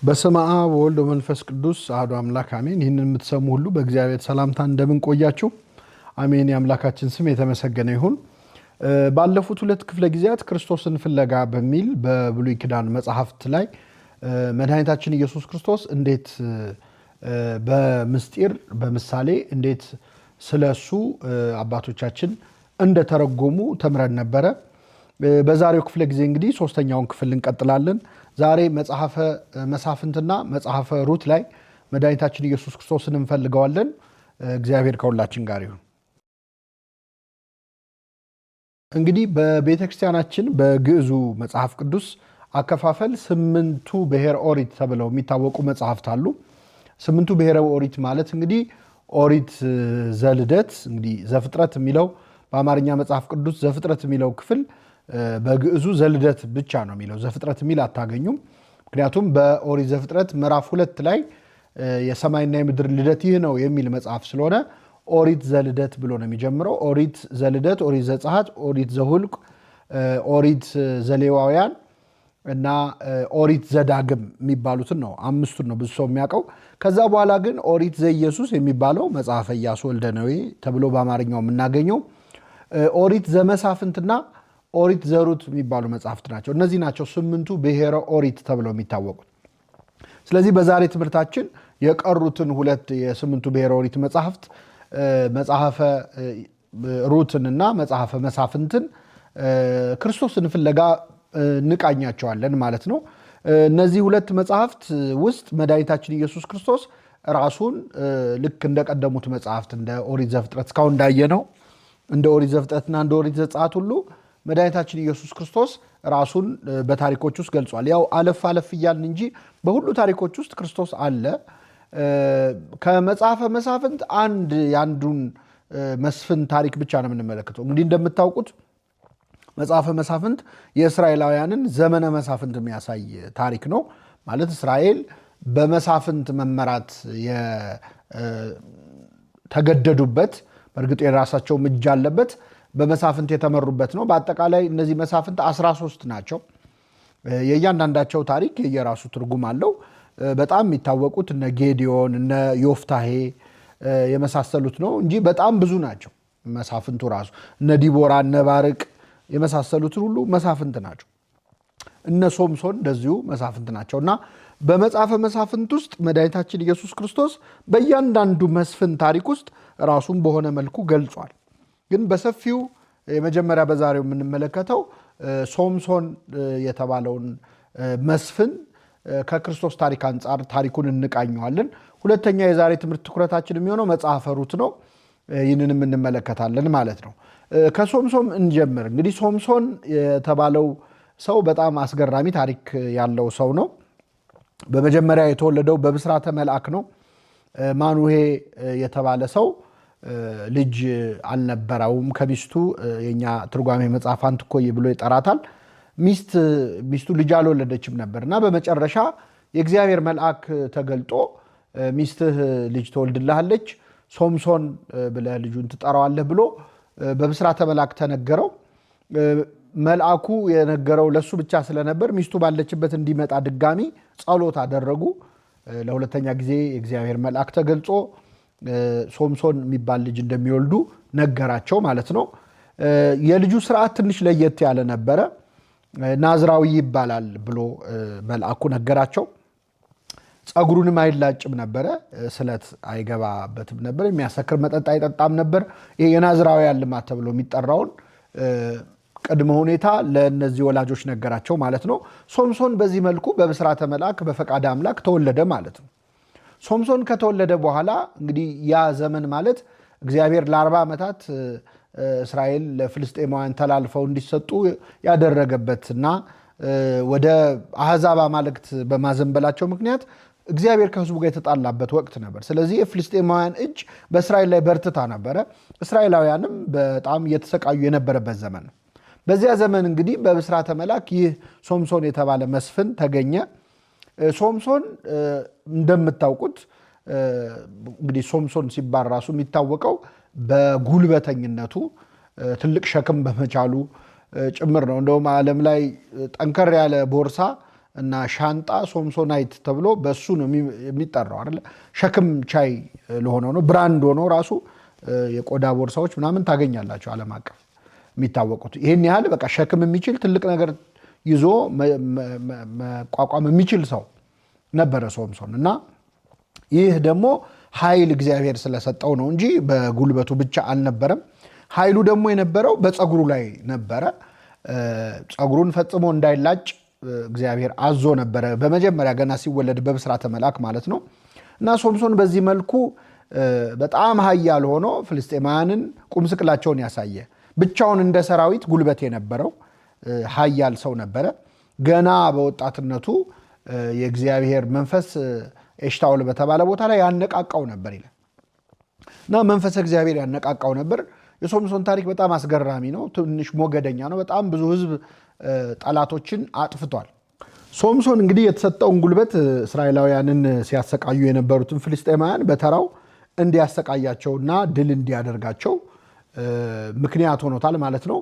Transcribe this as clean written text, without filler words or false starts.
በስመ አብ ወወልድ ወመንፈስ ቅዱስ አሐዱ አምላክ አሜን። ይህንን የምትሰሙ ሁሉ በእግዚአብሔር ሰላምታ እንደምን ቆያችሁ? አሜን። የአምላካችን ስም የተመሰገነ ይሁን። ባለፉት ሁለት ክፍለ ጊዜያት ክርስቶስን ፍለጋ በሚል በብሉይ ኪዳን መጽሐፍት ላይ መድኃኒታችን ኢየሱስ ክርስቶስ እንዴት በምስጢር በምሳሌ እንዴት ስለሱ አባቶቻችን እንደተረጎሙ ተምረን ነበረ። በዛሬው ክፍለ ጊዜ እንግዲህ ሶስተኛውን ክፍል እንቀጥላለን። ዛሬ መጽሐፈ መሳፍንትና መጽሐፈ ሩት ላይ መድኃኒታችን ኢየሱስ ክርስቶስን እንፈልገዋለን። እግዚአብሔር ከሁላችን ጋር ይሁን። እንግዲህ በቤተክርስቲያናችን በግዕዙ መጽሐፍ ቅዱስ አከፋፈል 8ቱ ብሔረ ኦሪት ተብለው የሚታወቁ መጽሐፍት አሉ። 8ቱ ብሔረ ኦሪት ማለት እንግዲህ ኦሪት ዘልደት፣ እንግዲህ ዘፍጥረት የሚለው በአማርኛ መጽሐፍ ቅዱስ ዘፍጥረት የሚለው ክፍል በግዕዙ ዘልደት ብቻ ነው የሚለው። ዘፍጥረት የሚል አታገኙም። ምክንያቱም በኦሪት ዘፍጥረት ምዕራፍ 2 ላይ የሰማይና የምድር ልደት ይህ ነው የሚል መጽሐፍ ስለሆነ ኦሪት ዘልደት ብሎ ነው የሚጀምረው። ኦሪት ዘልደት፣ ኦሪት ዘጸአት፣ ኦሪት ዘኍልቍ፣ ኦሪት ዘሌዋውያን እና ኦሪት ዘዳግም የሚባሉትን ነው፣ አምስቱን ነው ብዙ ሰው የሚያውቀው። ከዛ በኋላ ግን ኦሪት ዘኢየሱስ የሚባለው መጽሐፈ ኢያሱ ወልደ ነዌ ተብሎ በአማርኛው የምናገኘው፣ ኦሪት ዘመሳፍንትና ኦሪት ዘሩት የሚባሉ መጽሐፍት ናቸው። እነዚህ ናቸው 8ቱ ብሔረ ኦሪት ተብለው የሚታወቁት። ስለዚህ በዛሬ ትምህርታችን የቀሩትን ሁለት የ8ቱ ብሔረ ኦሪት መጽሐፍት መጽሐፈ ሩትንና መጽሐፈ መሳፍንትን ክርስቶስን ፍለጋ እንቃኛቸዋለን ማለት ነው። እነዚህ ሁለት መጽሐፍት ውስጥ መድኃኒታችን ኢየሱስ ክርስቶስ ራሱን ልክ እንደቀደሙት መጽሐፍት እንደ ኦሪት ዘፍጥረት እስካሁን እንዳየነው እንደ ኦሪት ዘፍጥረትና እንደ ኦሪት ዘጸአት ሁሉ መድኃኒታችን ኢየሱስ ክርስቶስ ራሱን በታሪኮች ውስጥ ገልጿል። ያው አለፍ አለፍ እያልን እንጂ በሁሉ ታሪኮች ውስጥ ክርስቶስ አለ። ከመጽሐፈ መሳፍንት የአንዱን መስፍን ታሪክ ብቻ ነው የምንመለከተው። እንግዲህ እንደምታውቁት መጽሐፈ መሳፍንት የእስራኤላውያንን ዘመነ መሳፍንት የሚያሳይ ታሪክ ነው። ማለት እስራኤል በመሳፍንት መመራት የተገደዱበት፣ በእርግጥ የራሳቸው እጅ አለበት፣ በመሳፍንት የተመሩበት ነው። በአጠቃላይ እነዚህ መሳፍንት 13 ናቸው። የእያንዳንዳቸው ታሪክ የየራሱ ትርጉም አለው። በጣም የሚታወቁት እነ ጌዲዮን እነ ዮፍታሄ የመሳሰሉት ነው እንጂ በጣም ብዙ ናቸው መሳፍንቱ ራሱ። እነ ዲቦራ እነ ባርቅ የመሳሰሉት ሁሉ መሳፍንት ናቸው። እነ ሶምሶን እንደዚሁ መሳፍንት ናቸው። እና በመጽሐፈ መሳፍንት ውስጥ መድኃኒታችን ኢየሱስ ክርስቶስ በእያንዳንዱ መስፍን ታሪክ ውስጥ ራሱን በሆነ መልኩ ገልጿል። ግን በሰፊው የመጀመሪያ በዛሬው የምንመለከተው ሶምሶን የተባለውን መስፍን ከክርስቶስ ታሪክ አንጻር ታሪኩን እንቃኘዋለን። ሁለተኛ የዛሬ ትምህርት ትኩረታችን የሚሆነው መጽሐፈ ሩት ነው። ይህንንም እንመለከታለን ማለት ነው። ከሶምሶን እንጀምር። እንግዲህ ሶምሶን የተባለው ሰው በጣም አስገራሚ ታሪክ ያለው ሰው ነው። በመጀመሪያ የተወለደው በብስራተ መልአክ ነው። ማኑሄ የተባለ ሰው ልጅ አልነበረውም ከሚስቱ። የኛ ትርጓሜ መጽሐፍ አንትኮይ ብሎ ይጠራታል። ሚስቱ ልጅ አልወለደችም ነበርና በመጨረሻ የእግዚአብሔር መልአክ ተገልጦ ሚስትህ ልጅ ትወልድልሃለች፣ ሶምሶን ብለህ ልጁን ትጠራዋለህ ብሎ በብስራተ መልአክ ተነገረው። መልአኩ የነገረው ለሱ ብቻ ስለነበር ሚስቱ ባለችበት እንዲመጣ ድጋሚ ጸሎት አደረጉ። ለሁለተኛ ጊዜ የእግዚአብሔር መልአክ ተገልጾ ሶምሶን የሚባል ልጅ እንደሚወልዱ ነገራቸው ማለት ነው። የልጁ ስርዓት ትንሽ ለየት ያለ ነበረ። ናዝራዊ ይባላል ብሎ መልአኩ ነገራቸው። ጸጉሩንም አይላጭም ነበረ፣ ስለት አይገባበትም ነበር፣ የሚያሰክር መጠጥ አይጠጣም ነበር። ይሄ የናዝራውያን ልማድ ተብሎ የሚጠራውን ቅድመ ሁኔታ ለእነዚህ ወላጆች ነገራቸው ማለት ነው። ሶምሶን በዚህ መልኩ በብስራተ መልአክ በፈቃደ አምላክ ተወለደ ማለት ነው። ሶምሶን ከተወለደ በኋላ እንግዲህ ያ ዘመን ማለት እግዚአብሔር ለ40 ዓመታት እስራኤል ለፍልስጤማውያን ተላልፈው እንዲሰጡ ያደረገበትና ወደ አሕዛብ አማልክት በማዘንበላቸው ምክንያት እግዚአብሔር ከሕዝቡ ጋር የተጣላበት ወቅት ነበር። ስለዚህ የፍልስጤማውያን እጅ በእስራኤል ላይ በርትታ ነበረ። እስራኤላውያንም በጣም እየተሰቃዩ የነበረበት ዘመን ነው። በዚያ ዘመን እንግዲህ በብስራተ መልአክ ይህ ሶምሶን የተባለ መስፍን ተገኘ። ሶምሶን እንደምታውቁት እንግዲህ ሶምሶን ሲባል ራሱ የሚታወቀው በጉልበተኝነቱ ትልቅ ሸክም በመቻሉ ጭምር ነው። እንደውም ዓለም ላይ ጠንከር ያለ ቦርሳ እና ሻንጣ ሶምሶናይት ተብሎ በሱ ነው የሚጠራው አይደል? ሸክም ቻይ ለሆነው ነው ብራንድ ሆኖ ራሱ የቆዳ ቦርሳዎች ምናምን ታገኛላችሁ ዓለም አቀፍ የሚታወቁት። ይሄን ያህል በቃ ሸክም የሚችል ትልቅ ነገር ይዞ መቋቋም የሚችል ሰው ነበረ ሶምሶን። እና ይህ ደግሞ ኃይል እግዚአብሔር ስለሰጠው ነው እንጂ በጉልበቱ ብቻ አልነበረም። ኃይሉ ደግሞ የነበረው በፀጉሩ ላይ ነበረ። ፀጉሩን ፈጽሞ እንዳይላጭ እግዚአብሔር አዞ ነበረ፣ በመጀመሪያ ገና ሲወለድ በብስራተ መልአክ ማለት ነው። እና ሶምሶን በዚህ መልኩ በጣም ኃያል ሆኖ ፍልስጤማውያንን ቁምስቅላቸውን ያሳየ፣ ብቻውን እንደ ሰራዊት ጉልበት የነበረው ኃያል ሰው ነበረ። ገና በወጣትነቱ የእግዚአብሔር መንፈስ ኤሽታኦል በተባለ ቦታ ላይ ያነቃቃው ነበር ይላል። እና መንፈስ እግዚአብሔር ያነቃቃው ነበር። የሶምሶን ታሪክ በጣም አስገራሚ ነው። ትንሽ ሞገደኛ ነው። በጣም ብዙ ሕዝብ ጠላቶችን አጥፍቷል። ሶምሶን እንግዲህ የተሰጠውን ጉልበት እስራኤላውያንን ሲያሰቃዩ የነበሩትን ፍልስጤማውያን በተራው እንዲያሰቃያቸውና ድል እንዲያደርጋቸው ምክንያት ሆኖታል ማለት ነው።